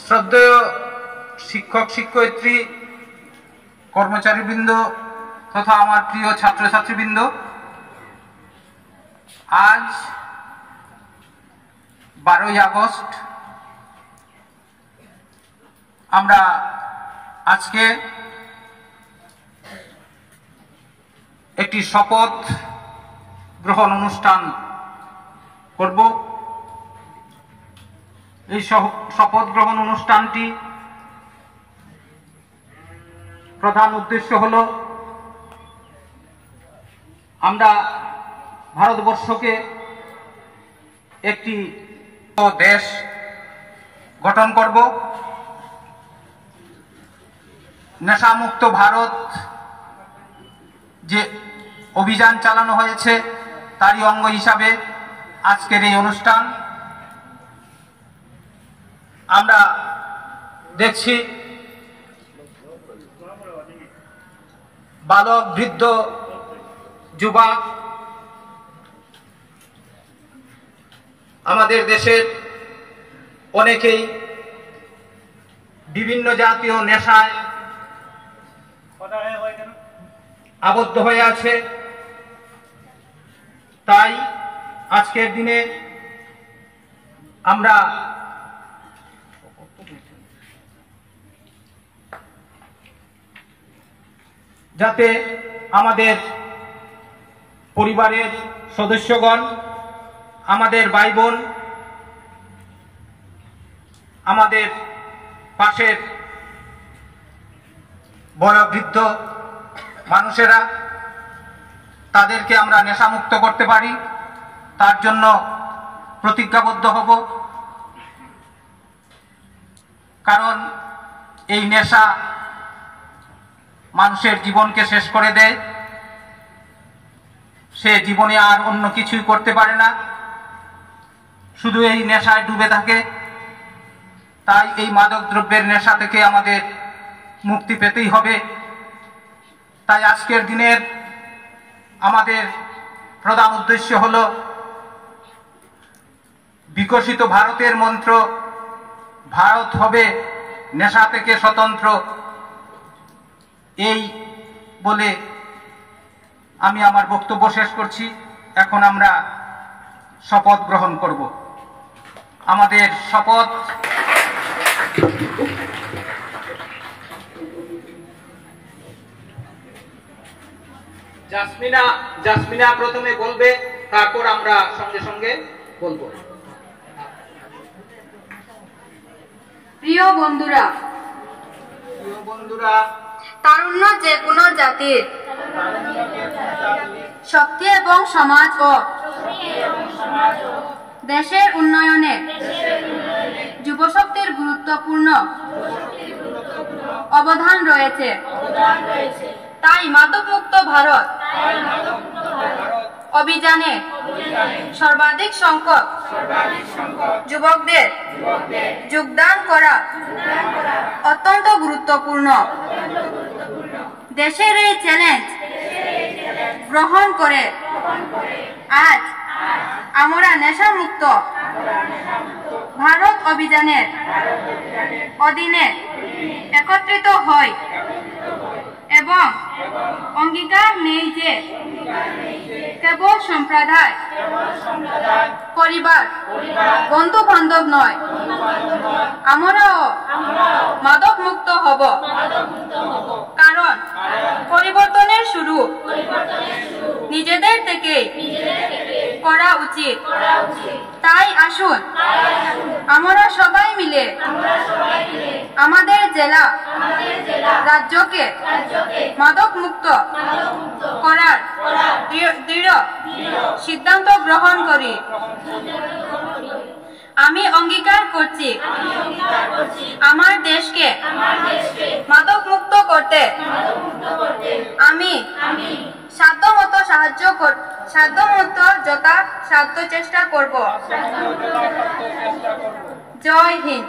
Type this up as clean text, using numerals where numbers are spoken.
শ্রদ্ধেয় শিক্ষক শিক্ষয়িত্রী কর্মচারীবৃন্দ তথা আমার প্রিয় ছাত্রছাত্রীবৃন্দ, আজ 12ই আগস্ট আমরা আজকে একটি শপথ গ্রহণ অনুষ্ঠান করব। এই শপথ গ্রহণ অনুষ্ঠানটি প্রধান উদ্দেশ্য হলো আমরা ভারতবর্ষকে একটি দেশ গঠন করব। নেশামুক্ত ভারত যে অভিযান চালানো হয়েছে তারই অঙ্গ হিসাবে আজকের এই অনুষ্ঠান। আমরা দেখছি বালক, বৃদ্ধ, যুবক আমাদের দেশের অনেকেই বিভিন্ন জাতীয় নেশায় আবদ্ধ হয়ে আছে। তাই আজকের দিনে আমরা যাতে আমাদের পরিবারের সদস্যগণ, আমাদের ভাই বোন, আমাদের পাশের বয়োবৃদ্ধ মানুষেরা, তাদেরকে আমরা নেশামুক্ত করতে পারি, তার জন্য প্রতিজ্ঞাবদ্ধ হব। কারণ এই নেশা মানুষের জীবনকে শেষ করে দেয়, সে জীবনে আর অন্য কিছুই করতে পারে না, শুধু এই নেশায় ডুবে থাকে। তাই এই মাদক দ্রব্যের নেশা থেকে আমাদের মুক্তি পেতেই হবে। তাই আজকের দিনের আমাদের প্রধান উদ্দেশ্য হলো বিকশিত ভারতের মন্ত্র, ভারত হবে নেশা থেকে স্বতন্ত্র, এই বলে আমি আমার বক্তব্য শেষ করছি। এখন আমরা শপথ গ্রহণ করব। আমাদের শপথ জাসমিনা প্রথমে বলবে, তারপর আমরা সঙ্গে সঙ্গে বলবো। প্রিয় বন্ধুরা, তারুণ্য যে কোনো জাতির শক্তি এবং সমাজ ও দেশের উন্নয়নে যুবশক্তির গুরুত্বপূর্ণ অবদান রয়েছে। তাই মাদকমুক্ত ভারত অভিযানে সর্বাধিক সংখ্যক যুবকদের যোগদান করা অত্যন্ত গুরুত্বপূর্ণ। দেশের এই চ্যালেঞ্জ গ্রহণ করে আজ আমরা নেশামুক্ত ভারত অভিযানের অধীনে একত্রিত হই এবং অঙ্গীকার নেই যে কেবল সম্প্রদায়, পরিবার, বন্ধু বান্ধব নয়, আমরাও মাদক মুক্ত হব। কারণ পরিবর্তনের শুরু নিজেদের থেকে করা উচিত। তাই আসুন আমরা সবাই মিলে আমাদের জেলা, রাজ্যকে মাদক মুক্ত করার দৃঢ় সিদ্ধান্ত গ্রহণ করি। আমি অঙ্গীকার করছি আমার দেশকে মাদক মুক্ত করতে আমি সাধ্যমতো যথাসাধ্য চেষ্টা করব। জয় হিন্দ।